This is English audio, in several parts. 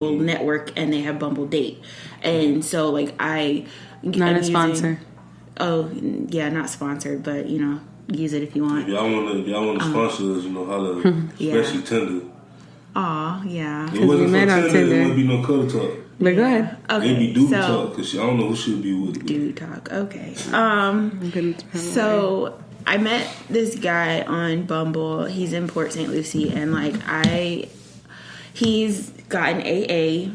Network and they have Bumble Date. And so, like, not a sponsor. Oh, yeah, not sponsored, but, you know, use it if you want. If y'all want to sponsor us, you know, holla, especially Tinder. Aw, yeah. It wasn't for Tinder, there wouldn't be no color talk. But go ahead. Okay, it'd be dude talk, because I don't know who she'll be with. Dude talk, okay. So I met this guy on Bumble. He's in Port St. Lucie, and like he's got an AA,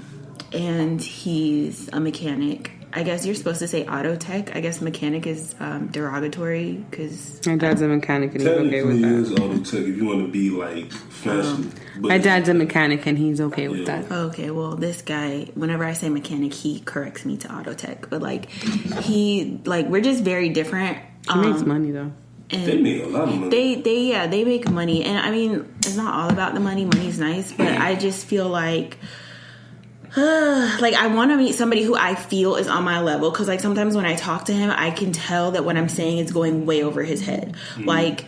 and he's a mechanic. I guess you're supposed to say auto tech. I guess mechanic is derogatory because my dad's a mechanic and he's okay with that. Is auto tech if you want to be like fancy. My dad's a mechanic and he's okay with that. Okay, well, this guy, whenever I say mechanic, he corrects me to auto tech. But like, we're just very different. He makes money though. And they make a lot of money. They make money, and I mean, it's not all about the money. Money's nice, but I just feel like. Like, I want to meet somebody who I feel is on my level, because like sometimes when I talk to him, I can tell that what I'm saying is going way over his head. Like,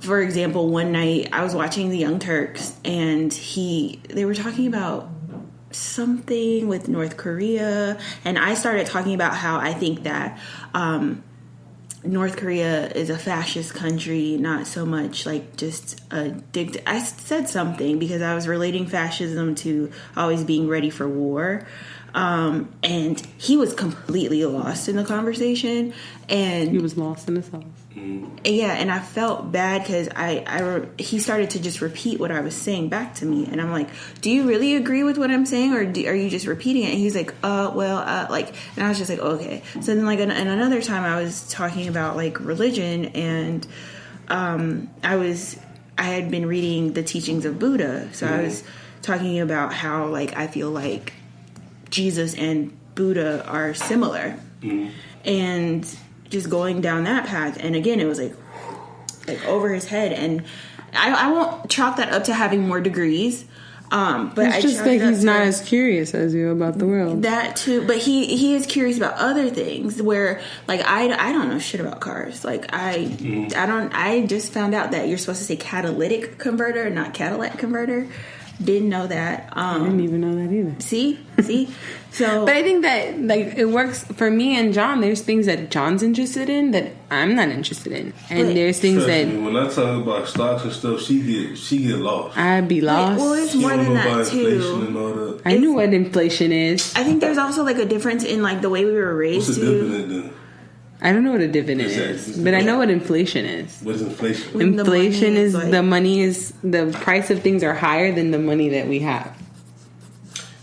for example, one night I was watching the Young Turks, and they were talking about something with North Korea, and I started talking about how I think that North Korea is a fascist country, not so much like just a dictator. I said something because I was relating fascism to always being ready for war. And he was completely lost in the conversation. And he was lost in his house. Yeah, and I felt bad because he started to just repeat what I was saying back to me, and I'm like, "Do you really agree with what I'm saying, or are you just repeating it?" And he's like, like," and I was just like, "Okay." So then, like, and another time, I was talking about like religion, and I had been reading the teachings of Buddha, so I was talking about how like I feel like Jesus and Buddha are similar, and just going down that path. And again, it was like over his head, and I won't chalk that up to having more degrees, but it's just that he's not as curious as you about the world. That too, but he is curious about other things where like I don't know shit about cars. Like I just found out that you're supposed to say catalytic converter, not Cadillac converter. Didn't know that. I didn't even know that either. See. So, but I think that like it works for me and John. There's things that John's interested in that I'm not interested in, and there's things that when I talk about stocks and stuff, she get lost. I'd be lost. Well, it's more than that too. And all that. I knew what inflation is. I think there's also like a difference in like the way we were raised. What's the dividend then? I don't know what a dividend is, but I know what inflation is. What is inflation? Inflation is like, the money is the price of things are higher than the money that we have.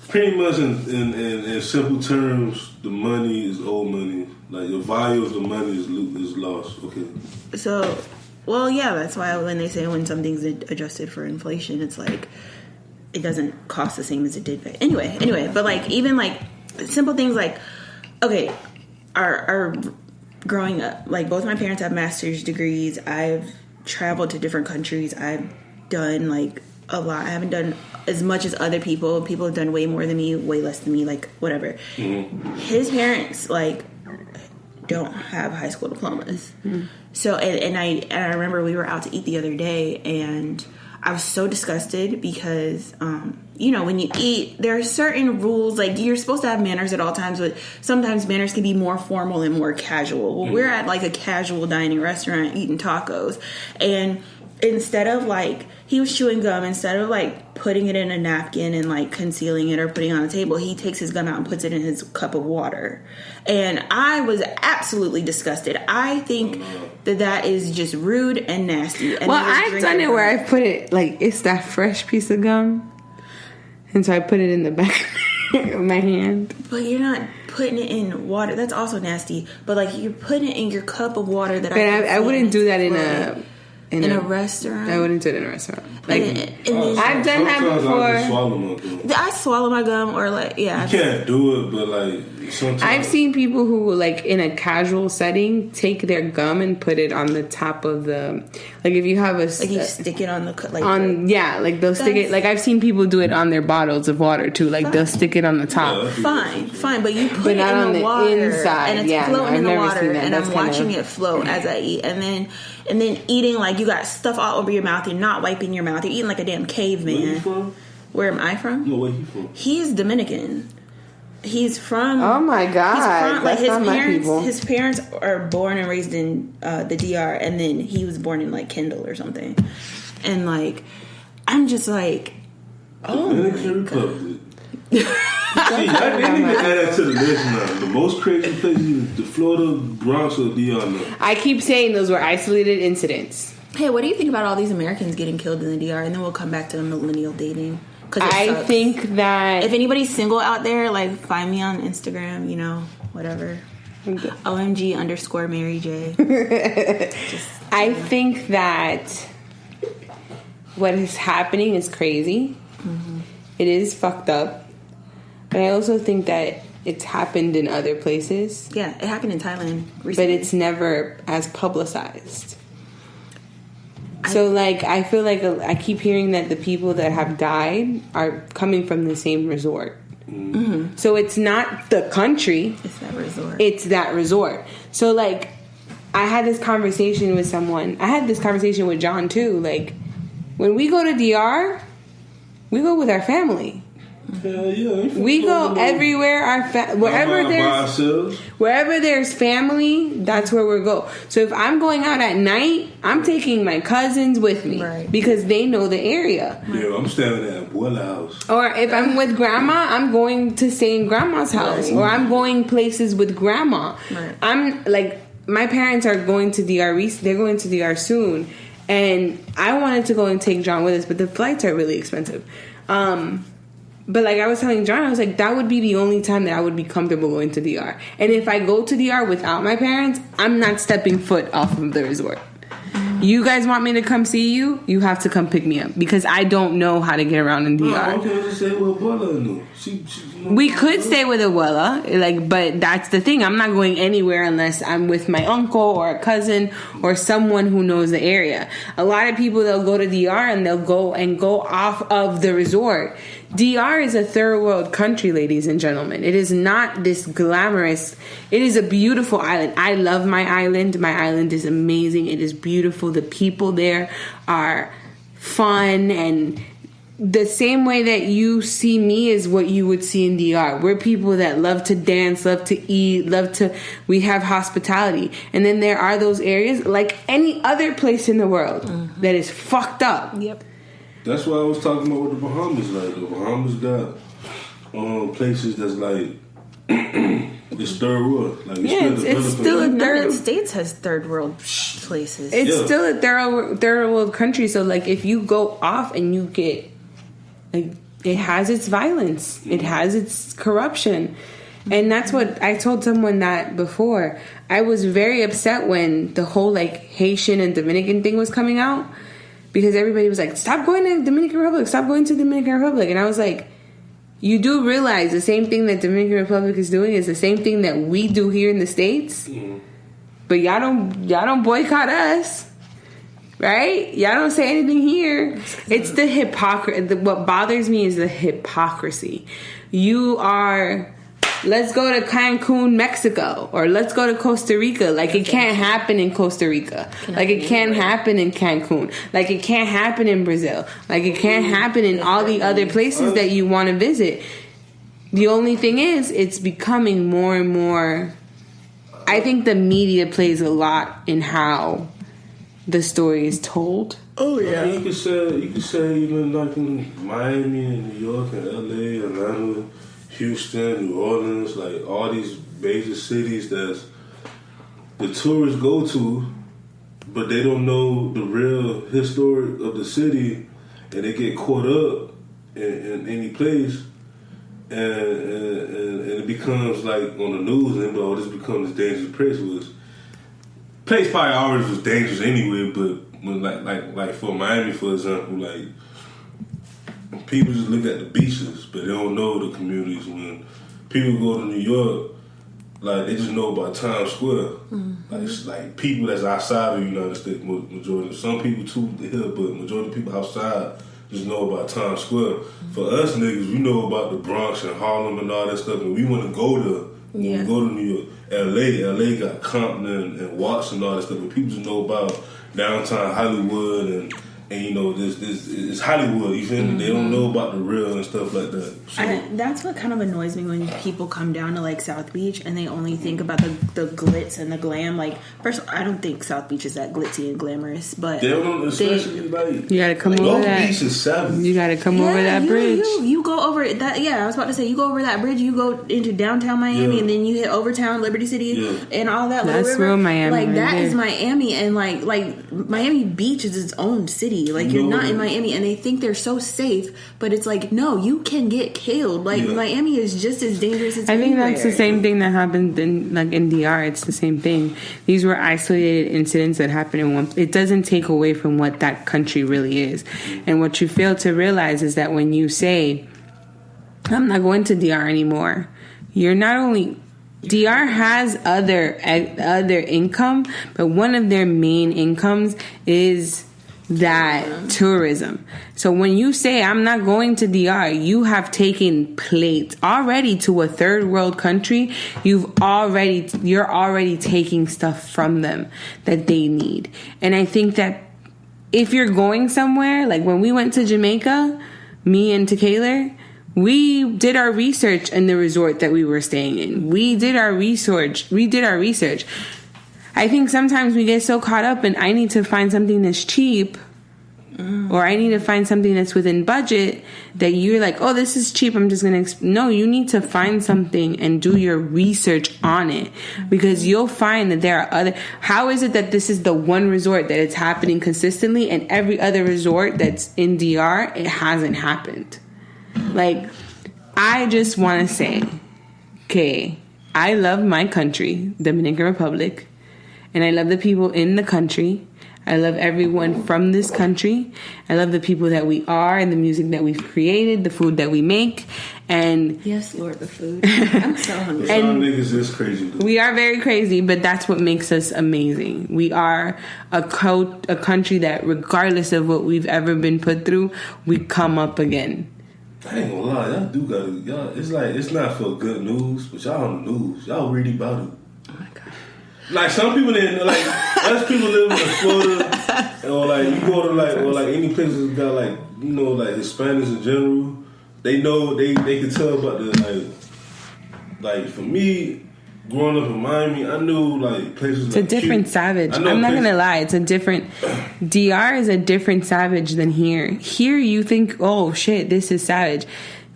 Pretty much in simple terms, the money is old money. Like the value of the money is lost. Okay. So, well, yeah, that's why when they say when something's adjusted for inflation, it's like it doesn't cost the same as it did. Anyway, but like even like simple things like okay, our growing up, like both my parents have master's degrees. I've traveled to different countries. I've done like a lot. I haven't done as much as other people. People have done way more than me, way less than me, like whatever. His parents like don't have high school diplomas. So and I remember we were out to eat the other day, and I was so disgusted because you know, when you eat, there are certain rules. Like, you're supposed to have manners at all times, but sometimes manners can be more formal and more casual. Well, we're at, like, a casual dining restaurant eating tacos. And instead of, like, he was chewing gum. Instead of, like, putting it in a napkin and, like, concealing it or putting it on the table, he takes his gum out and puts it in his cup of water. And I was absolutely disgusted. I think that is just rude and nasty. And well, I've done it where I put it, like, it's that fresh piece of gum. And so I put it in the back of my hand. But you're not putting it in water. That's also nasty. But, like, you're putting it in your cup of water that I wouldn't do that in a restaurant. I wouldn't do it in a restaurant. Like, and I've done that before. I swallow my gum, or like, yeah. You can't do it, but like sometimes I've seen people who, like, in a casual setting, take their gum and put it on the top of the, like, if you have like you stick it on the like they'll stick it. Like, I've seen people do it on their bottles of water too. Like, they'll stick it on the top. Fine, but you put it in the water, inside, and it's floating in the water, and I'm watching it float as I eat, and then eating, like, you got stuff all over your mouth. You're not wiping your mouth. You're eating like a damn caveman. Where am I from? No, where he from? He's Dominican. He's from. Oh my God, He's from, like, that's not my people. His parents are born and raised in the DR, and then he was born in like Kendall or something. And like, I'm just like, oh Dominican my God. Republic. See, I didn't even add that to the list now. The most crazy places, the Florida, Bronx, or DR now. I keep saying those were isolated incidents. Hey, what do you think about all these Americans getting killed in the DR? And then we'll come back to the millennial dating. I think that if anybody's single out there, like, find me on Instagram, you know, whatever. OMG _ Mary J. I think that what is happening is crazy. Mm-hmm. It is fucked up. But I also think that it's happened in other places. Yeah, it happened in Thailand recently. But it's never as publicized. So, like, I feel like I keep hearing that the people that have died are coming from the same resort. Mm-hmm. So it's not the country. It's that resort. It's that resort. So, like, I had this conversation with someone. I had this conversation with John, too. Like, when we go to DR, we go with our family. Yeah, we go everywhere. Wherever there's family, that's where we go. So if I'm going out at night, I'm taking my cousins with me, right? Because they know the area. Yeah, I'm staying at Abuela's house. Or if I'm with grandma, I'm going to stay in grandma's house, or I'm going places with grandma. Right. I'm like, my parents are going to DR. They're going to DR soon, and I wanted to go and take John with us, but the flights are really expensive. But like I was telling John, I was like, that would be the only time that I would be comfortable going to DR. And if I go to DR without my parents, I'm not stepping foot off of the resort. You guys want me to come see you? You have to come pick me up because I don't know how to get around in DR. We could stay with Abuela, like, but that's the thing. I'm not going anywhere unless I'm with my uncle or a cousin or someone who knows the area. A lot of people, they'll go to DR and they'll go off of the resort. DR is a third world country, ladies and gentlemen. It is not this glamorous. It is a beautiful island. I love my island. My island is amazing. It is beautiful. The people there are fun, and the same way that you see me is what you would see in DR. We're people that love to dance, love to eat, we have hospitality. And then there are those areas like any other place in the world that is fucked up. Yep. That's why I was talking about what the Bahamas like. The Bahamas got places that's like it's third world. Like it's still a third. The United States has third world places. It's still a third world country. So like if you go off and you get like, it has its violence, it has its corruption. And that's what I told someone that before. I was very upset when the whole like Haitian and Dominican thing was coming out. Because everybody was like, stop going to Dominican Republic, stop going to Dominican Republic. And I was like, you do realize the same thing that Dominican Republic is doing is the same thing that we do here in the States? Mm. But y'all don't boycott us. Right? Y'all don't say anything here. It's the hypocrisy. What bothers me is the hypocrisy. You are... Let's go to Cancun, Mexico, or let's go to Costa Rica. Like, it can't happen in Costa Rica. Like, it can't happen in Cancun. Like, it can't happen in Brazil. Like, it can't happen in all the other places that you want to visit. The only thing is, it's becoming more and more... I think the media plays a lot in how the story is told. Oh, yeah. I mean, you could say even like in Miami and New York and LA, Atlanta... Houston, New Orleans, like all these major cities that the tourists go to, but they don't know the real history of the city, and they get caught up in any place, and it becomes like on the news, and this becomes this dangerous place. Place probably already was dangerous anyway, but when like for Miami, for example, like. People just look at the beaches, but they don't know the communities. When people go to New York, like they just know about Times Square. Mm-hmm. Like people that's outside of the United States, majority. Some people too here, but majority of people outside just know about Times Square. Mm-hmm. For us niggas, we know about the Bronx and Harlem and all that stuff, and we want to go there. When we go to New York, LA got Compton and Watts and all that stuff, but people just know about downtown Hollywood and And you know, this it's Hollywood. You feel me? They don't know about the real and stuff like that. So, that's what kind of annoys me when people come down to like South Beach and they only think about the glitz and the glam. Like, first, I don't think South Beach is that glitzy and glamorous, but they don't, especially like you gotta come over Long that. Beach is savage. You gotta come over that bridge. You go over that. Yeah, I was about to say you go over that bridge. You go into downtown Miami, and then you hit Overtown, Liberty City, and all that. That's Little river. real Miami. Like right that there. is Miami, and like Miami Beach is its own city. Like you're not in Miami, and they think they're so safe, but it's like no, you can get killed. Like Miami is just as dangerous as I think anywhere. that's the same thing that happened in DR. It's the same thing. These were isolated incidents that happened in one. It doesn't take away from what that country really is, and what you fail to realize is that when you say, "I'm not going to DR anymore," you're not only DR has other income, but one of their main incomes is that tourism. So when you say I'm not going to DR, you have taken plates already to a third world country. You're already taking stuff from them that they need. And I think that if you're going somewhere, like when we went to Jamaica, me and Taylor, we did our research in the resort that we were staying in. We did our research. I think sometimes we get so caught up in I need to find something that's cheap or I need to find something that's within budget that you're like, oh, this is cheap. I'm just going to... No, you need to find something and do your research on it because you'll find that there are other... How is it that this is the one resort that it's happening consistently and every other resort that's in DR, it hasn't happened? Like, I just want to say, okay, I love my country, Dominican Republic. And I love the people in the country. I love everyone from this country. I love the people that we are and the music that we've created, the food that we make. And yes, Lord, the food. I'm so hungry. Some niggas is crazy. Dude. We are very crazy, but that's what makes us amazing. We are a country that, regardless of what we've ever been put through, we come up again. I ain't gonna lie, y'all do gotta. Y'all, it's like it's not for good news, but y'all on the news. Y'all really about it. Oh my God. Like some people in like us people live in Florida or like you go to like or like any places that got like you know like Hispanics in general, they know they can tell about the like for me growing up in Miami, I knew like places. It's like a different savage. I'm not gonna lie, it's a different. DR is a different savage than here. Here you think, oh shit, this is savage.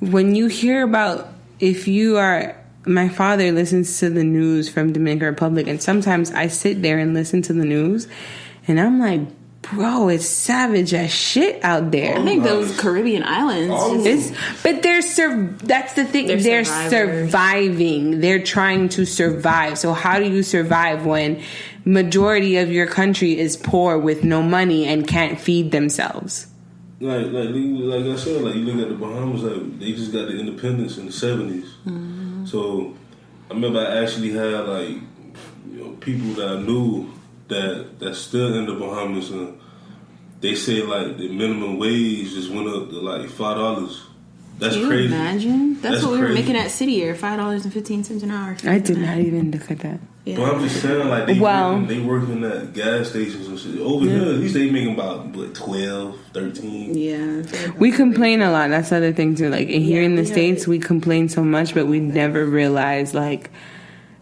When you hear about if you are. My father listens to the news from Dominican Republic, and sometimes I sit there and listen to the news, and I'm like, bro, it's savage as shit out there. I think those Caribbean islands. But that's the thing. They're surviving. They're trying to survive. So how do you survive when majority of your country is poor with no money and can't feed themselves? Like I said, like you look at the Bahamas, like they just got the independence in the 70s. Mm-hmm. So I remember I actually had like people that I knew that's still in the Bahamas, and they say like the minimum wage just went up to like $5. That's Can you crazy. Imagine that's what we were making at City Air, $5.15 an hour. I did not even look at that. Yeah. But I'm just saying, like they working at gas stations and shit. Over here, at least they making about 12, 13. Yeah, we complain a lot. That's the other thing too. Like here in the States, we complain so much, but we never realize like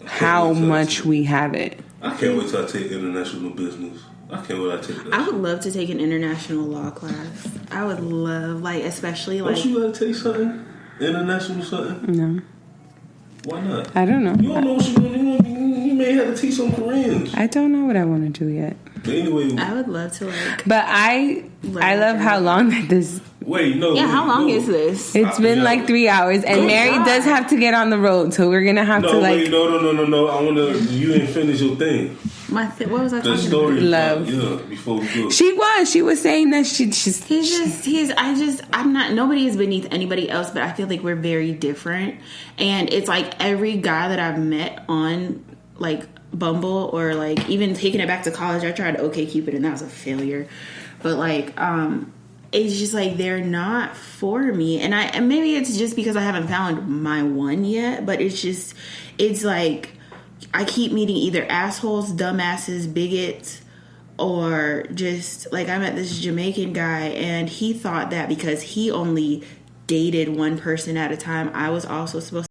how much we have it. I can't wait till I take international business. I can't wait till I take that. I would love to take an international law class. I would love, like, especially like. Don't you gotta take something? International something? No. Why not? I don't know. You don't know what you're doing. You may have to teach some Koreans. I don't know what I want to do yet. But anyway, I would love to like. But I love how long that this. Wait, no. Yeah, how long is this? It's been like 3 hours, and Mary does have to get on the road, so we're gonna have to like. Wait, no. I wanna. You didn't finish your thing. What was I talking The story, about? Love. Yeah, before we go. She was saying that I'm not, nobody is beneath anybody else, but I feel like we're very different. And it's like every guy that I've met on like Bumble or like even taking it back to college, I tried OkCupid and that was a failure. But like, it's just like they're not for me. And maybe it's just because I haven't found my one yet, but it's like I keep meeting either assholes, dumbasses, bigots, Or just like I met this Jamaican guy and he thought that because he only dated one person at a time, I was also supposed